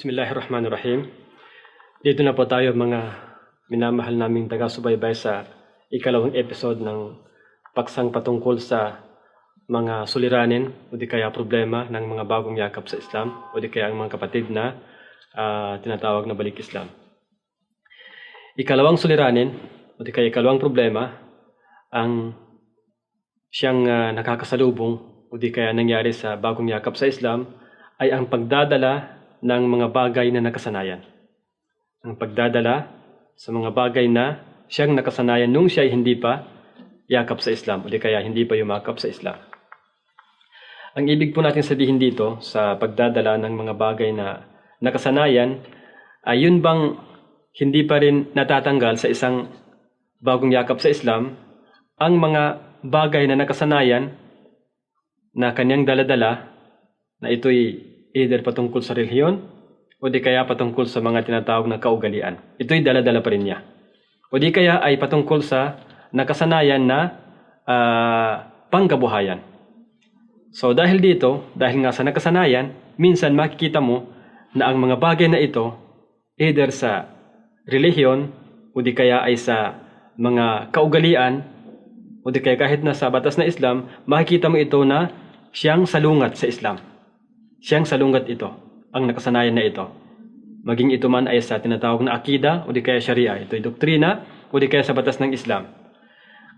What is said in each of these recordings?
Bismillahirrahmanirrahim. Dito na po tayo mga minamahal naming taga-subaybay sa ikalawang episode ng paksang patungkol sa mga suliranin o di kaya problema ng mga bagong yakap sa Islam o di kaya ang mga kapatid na tinatawag na balik Islam. Ikalawang suliranin o di kaya ikalawang problema ang siyang nakakasalubong o di kaya nangyari sa bagong yakap sa Islam ay ang pagdadala ng mga bagay na nakasanayan. Ang pagdadala sa mga bagay na siyang nakasanayan nung siya ay hindi pa yakap sa Islam o di kaya hindi pa yumakap sa Islam. Ang ibig po natin sabihin dito sa pagdadala ng mga bagay na nakasanayan ay yun bang hindi pa rin natatanggal sa isang bagong yakap sa Islam ang mga bagay na nakasanayan na kanyang daladala na ito'y either patungkol sa relihiyon o di kaya patungkol sa mga tinatawag na kaugalian. Ito'y dala-dala pa rin niya. O di kaya ay patungkol sa nakasanayan na pangkabuhayan. So dahil dito, dahil nga sa nakasanayan, minsan makikita mo na ang mga bagay na ito either sa relihiyon o di kaya ay sa mga kaugalian o di kaya kahit na sa batas na Islam, makikita mo ito na siyang salungat sa Islam. Siyang salungat ito, ang nakasanayan na ito. Maging ito man ay sa tinatawag na akida o di kaya sharia, ito'y doktrina o di kaya sa batas ng Islam.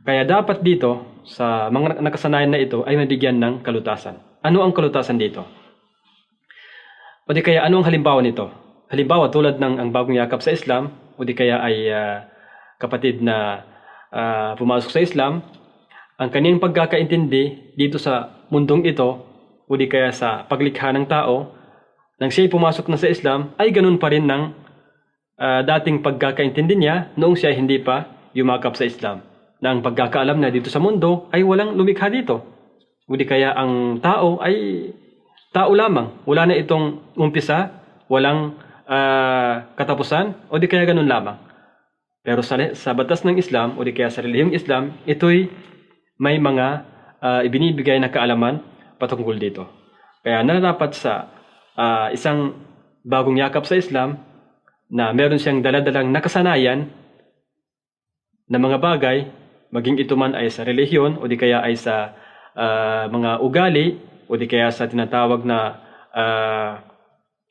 Kaya dapat dito sa mga nakasanayan na ito ay mabigyan ng kalutasan. Ano ang kalutasan dito? O di kaya ano ang halimbawa nito? Halimbawa tulad ng ang bagong yakap sa Islam o di kaya ay kapatid na pumasok sa Islam, ang kanyang pagkakaintindi dito sa mundong ito o di kaya sa paglikha ng tao, nang siya'y pumasok na sa Islam, ay ganun pa rin ng dating pagkakaintindi niya noong siya hindi pa yumakap sa Islam. Na ang pagkakaalam na dito sa mundo ay walang lumikha dito. O di kaya ang tao ay tao lamang. Wala na itong umpisa, walang katapusan, o di kaya ganun lamang. Pero sa batas ng Islam, o di kaya sa relihiyong Islam, ito'y may mga ibinibigay na kaalaman patungkol dito. Kaya nararapat sa isang bagong yakap sa Islam na meron siyang daladalang nakasanayan na mga bagay, maging ito man ay sa relihiyon o di kaya ay sa mga ugali o di kaya sa tinatawag na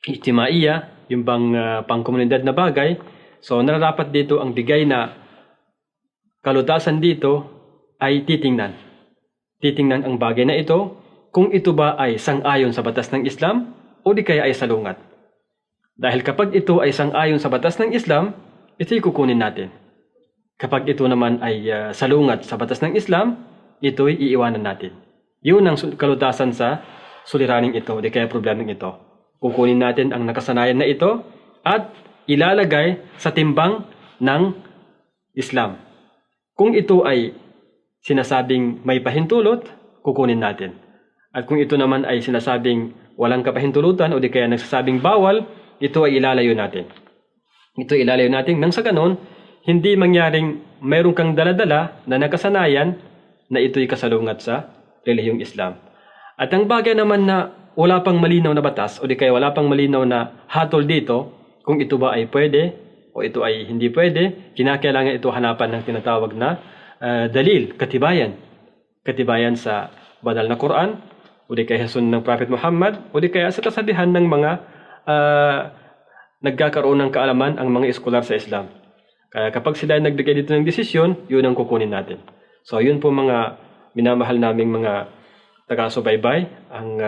ijtimaiya, yung bang pangkomunidad na bagay. So nararapat dito ang bigay na kalutasan dito ay titingnan. Titingnan ang bagay na ito kung ito ba ay sang-ayon sa batas ng Islam o di kaya ay salungat. Dahil kapag ito ay sang-ayon sa batas ng Islam, ito'y kukunin natin. Kapag ito naman ay salungat sa batas ng Islam, ito'y iiwanan natin. Yun ang kalutasan sa suliraning ito o di kaya problemang ito. Kukunin natin ang nakasanayan na ito at ilalagay sa timbang ng Islam. Kung ito ay sinasabing may pahintulot, kukunin natin. At kung ito naman ay sinasabing walang kapahintulutan o di kaya nagsasabing bawal, ito ay ilalayo natin. Ito ay ilalayo natin nang sa ganon, hindi mangyaring mayroon kang daladala na nakasanayan na ito'y kasalungat sa relihiyong Islam. At ang bagay naman na wala pang malinaw na batas o di kaya wala pang malinaw na hatol dito, kung ito ba ay pwede o ito ay hindi pwede, kinakailangan ito hanapan ng tinatawag na dalil, katibayan. Katibayan sa banal na Quran, o di kaya sa sunnah ng Prophet Muhammad, o di kaya sa kasabihan ng mga nagkakaroon ng kaalaman ang mga eskolar sa Islam. Kaya kapag sila nagbigay dito ng desisyon, yun ang kukunin natin. So yun po mga minamahal naming mga taga-subaybay, ang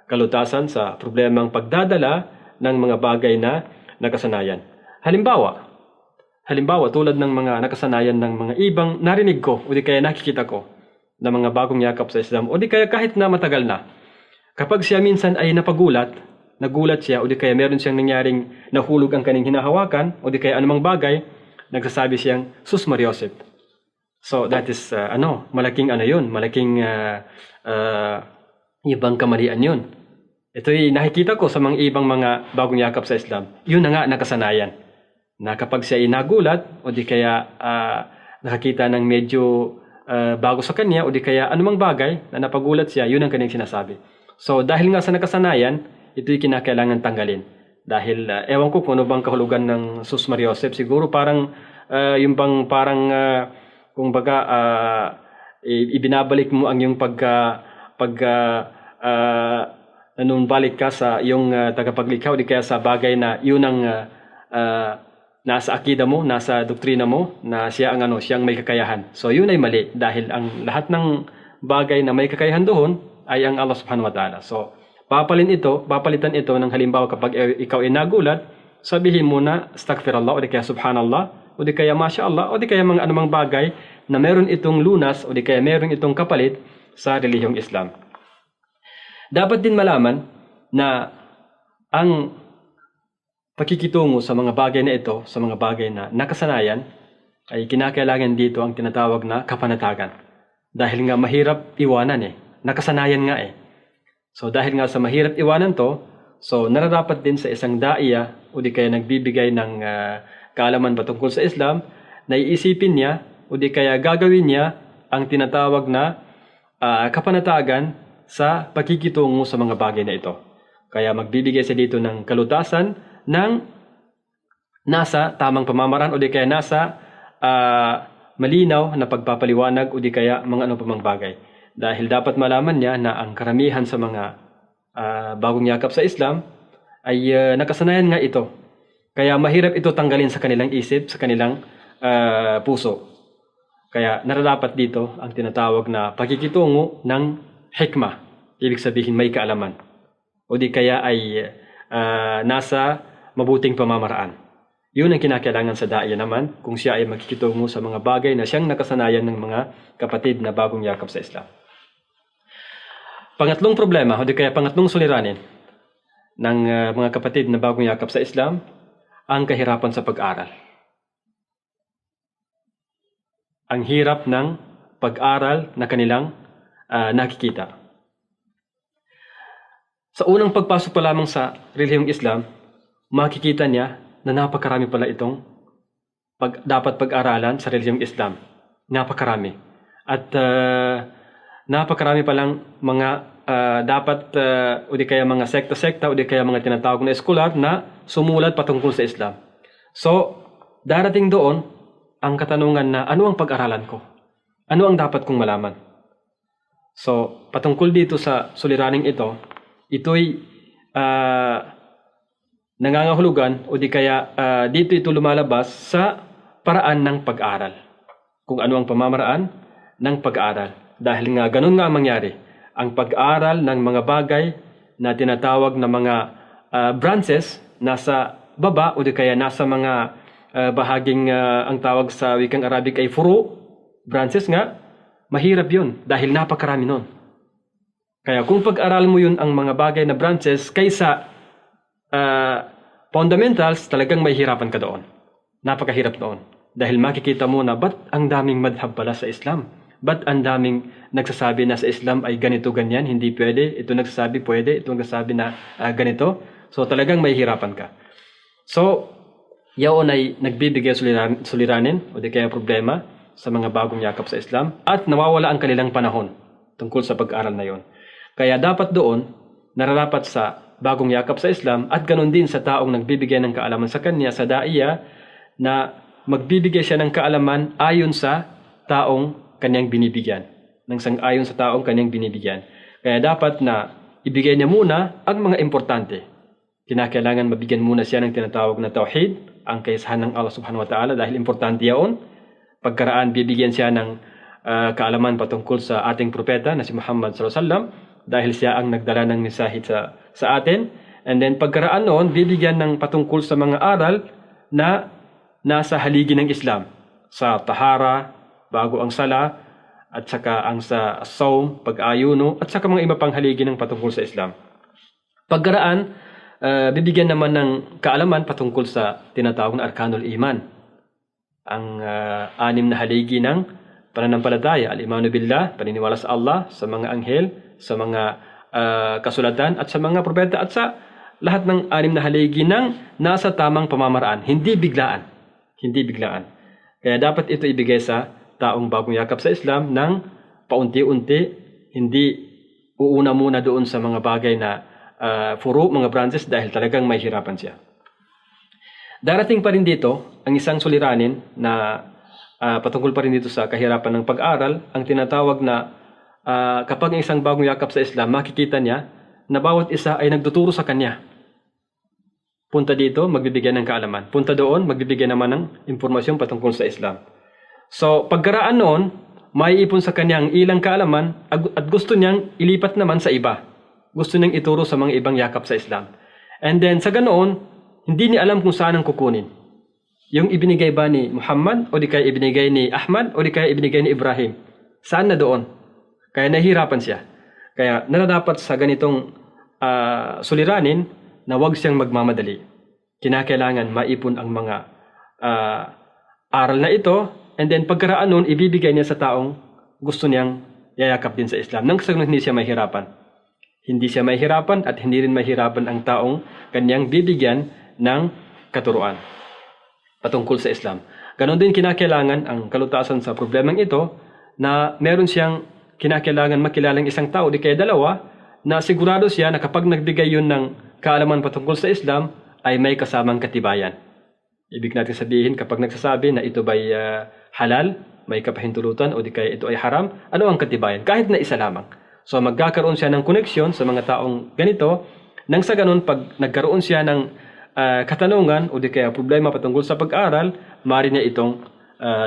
kalutasan sa problemang pagdadala ng mga bagay na nakasanayan. Halimbawa tulad ng mga nakasanayan ng mga ibang narinig ko o di kaya nakikita ko na mga bagong yakap sa Islam o di kaya kahit na matagal na. Kapag siya minsan ay nagulat siya o di kaya meron siyang nangyaring nahulog ang kanyang hinahawakan o di kaya anumang bagay, nagsasabi siyang sus Mariosep. So that is malaking ibang kamalian yun. Ito'y nakikita ko sa mga ibang mga bagong yakap sa Islam. Yun na nga nakasanayan. Na kapag siya ay nagulat o di kaya nakakita ng medyo bago sa kanya o di kaya anumang bagay na napagulat siya, yun ang kanyang sinasabi. So dahil nga sa nakasanayan, ito'y kinakailangan tanggalin. Dahil ewan ko kung ano bang kahulugan ng Sus Mariosep. Siguro parang yung bang parang kung baga ibinabalik mo ang yung nanumbalik ka sa iyong tagapaglikha o di kaya sa bagay na yun ang nasa akida mo, nasa doktrina mo na siya ang siyang may kakayahan. So yun ay mali dahil ang lahat ng bagay na may kakayahan doon ay ang Allah Subhanahu wa Ta'ala. So papalitan ito ng halimbawa kapag ikaw ay nagulat, sabihin mo na astaghfirullah o di kaya subhanallah o di kaya masyaallah o di kaya mga anumang bagay na meron itong lunas o di kaya meron itong kapalit sa relihiyong Islam. Dapat din malaman na ang pakikitungo sa mga bagay na ito, sa mga bagay na nakasanayan, ay kinakailangan dito ang tinatawag na kapanatagan. Dahil nga mahirap iwanan nakasanayan nga So dahil nga sa mahirap iwanan to, so nararapat din sa isang daiya o di kaya nagbibigay ng kaalaman patungkol sa Islam, na iisipin niya o di kaya gagawin niya ang tinatawag na kapanatagan sa pakikitungo sa mga bagay na ito. Kaya magbibigay siya dito ng kalutasan ng nasa tamang pamamaraan o di kaya nasa malinaw na pagpapaliwanag o di kaya mga ano pa mang bagay. Dahil dapat malaman niya na ang karamihan sa mga bagong yakap sa Islam ay nakasanayan nga ito. Kaya mahirap ito tanggalin sa kanilang isip, sa kanilang puso. Kaya nararapat dito ang tinatawag na pakikitungo ng hikmah. Ibig sabihin may kaalaman. O di kaya ay nasa mabuting pamamaraan. Yun ang kinakailangan sa daiya naman kung siya ay magkikitungo sa mga bagay na siyang nakasanayan ng mga kapatid na bagong yakap sa Islam. Pangatlong problema o di kaya pangatlong suliranin ng mga kapatid na bagong yakap sa Islam, ang kahirapan sa pag-aral. Ang hirap ng pag-aral na kanilang nakikita. Sa unang pagpasok pa lamang sa relihiyong Islam, makikita niya na napakarami pala itong dapat pag-aralan sa relihiyong Islam. Napakarami. At napakarami palang mga dapat o di kaya mga sekta-sekta o di kaya mga tinatawag na eskolar na sumulat patungkol sa Islam. So, darating doon ang katanungan na ano ang pag-aralan ko? Ano ang dapat kong malaman? So, patungkol dito sa suliraning ito, ito'y nangangahulugan o di kaya dito ito lumalabas sa paraan ng pag-aral. Kung ano ang pamamaraan ng pag-aral. Dahil nga ganun nga mangyari. Ang pag-aral ng mga bagay na tinatawag na mga branches nasa baba o di kaya nasa mga bahaging ang tawag sa wikang Arabic ay furu, branches nga, mahirap yun dahil napakarami nun. Kaya kung pag-aral mo yun ang mga bagay na branches kaysa fundamentals, talagang may hirapan ka doon. Napakahirap doon. Dahil makikita mo na ba't ang daming madhab pala sa Islam? Ba't ang daming nagsasabi na sa Islam ay ganito, ganyan, hindi pwede, ito nagsasabi pwede, ito nagsasabi na ganito. So talagang may hirapan ka. So, yaon ay nagbibigay suliranin o di kaya problema sa mga bagong yakap sa Islam at nawawala ang kanilang panahon tungkol sa pag-aral na yon. Kaya dapat doon, nararapat sa bagong yakap sa Islam at ganun din sa taong nagbibigay ng kaalaman sa kanya, sa daiya, na magbibigay siya ng kaalaman ayon sa taong kanyang binibigyan. Nang sang-ayon sa taong kanyang binibigyan. Kaya dapat na ibigay niya muna ang mga importante. Kinakailangan mabigyan muna siya ng tinatawag na tauhid, ang kaisahan ng Allah Subhanahu wa Ta'ala dahil importante yaon. Pagkaraan, bibigyan siya ng kaalaman patungkol sa ating propeta na si Muhammad sallallahu alaihi wasallam dahil siya ang nagdala ng mensahe sa atin. And then pagkaraan noon, bibigyan ng patungkol sa mga aral na nasa haligi ng Islam. Sa tahara, bago ang sala, at saka ang sa saum, pag-ayuno, at saka mga iba pang haligi ng patungkol sa Islam. Pagkaraan, bibigyan naman ng kaalaman patungkol sa tinatawag na Arkanul Iman. Ang 6 na haligi ng pananampalataya, al-imanu billah, paniniwala sa Allah, sa mga anghel, sa mga kasulatan, at sa mga propeta, at sa lahat ng 6 na haligi ng nasa tamang pamamaraan. Hindi biglaan. Hindi biglaan. Kaya dapat ito ibigay sa taong bagong yakap sa Islam ng paunti-unti, hindi uuna muna doon sa mga bagay na furu, mga branches dahil talagang may hirapan siya. Darating pa rin dito ang isang suliranin na patungkol pa rin dito sa kahirapan ng pag-aral, ang tinatawag na kapag ang isang bagong yakap sa Islam, makikita niya na bawat isa ay nagtuturo sa kanya. Punta dito, magbibigyan ng kaalaman. Punta doon, magbibigyan naman ng impormasyon patungkol sa Islam. So, pagkaraan noon, maiipon sa kanya ang ilang kaalaman at gusto niyang ilipat naman sa iba. Gusto niyang ituro sa mga ibang yakap sa Islam. And then, sa ganoon, hindi niya alam kung saan ang kukunin. Yung ibinigay ba ni Muhammad, o di kaya ibinigay ni Ahmad, o di kaya ibinigay ni Ibrahim. Saan na doon? Kaya nahihirapan siya. Kaya nararapat sa ganitong suliranin na huwag siyang magmamadali. Kinakailangan maipon ang mga aral na ito, and then pagkaraan nun, ibibigay niya sa taong gusto niyang yayakap din sa Islam. Nang sa hindi siya mahirapan. Hindi siya mahirapan at hindi rin mahirapan ang taong kanyang bibigyan ng katuruan patungkol sa Islam. Ganon din kinakailangan ang kalutasan sa problemang ito na meron siyang kinakailangan makilalang isang tao, di kaya dalawa, na sigurado siya na kapag nagbigay yun ng kaalaman patungkol sa Islam ay may kasamang katibayan. Ibig natin sabihin kapag nagsasabi na ito ba'y halal, may kapahintulutan o di kaya ito ay haram, ano ang katibayan? Kahit na isa lamang. So magkakaroon siya ng koneksyon sa mga taong ganito, nang sa ganun pag nagkaroon siya ng katanungan o di kaya problema patungkol sa pag-aral, maaari niya itong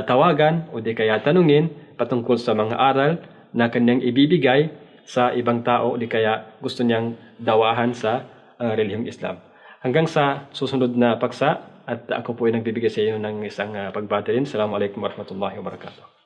tawagan o di kaya tanungin patungkol sa mga aral na kanyang ibibigay sa ibang tao o di kaya gusto niyang dawahan sa relihiyong Islam. Hanggang sa susunod na paksa, at ako po ay nagbibigay sa iyo ng isang pagbati rin. Assalamualaikum warahmatullahi wabarakatuh.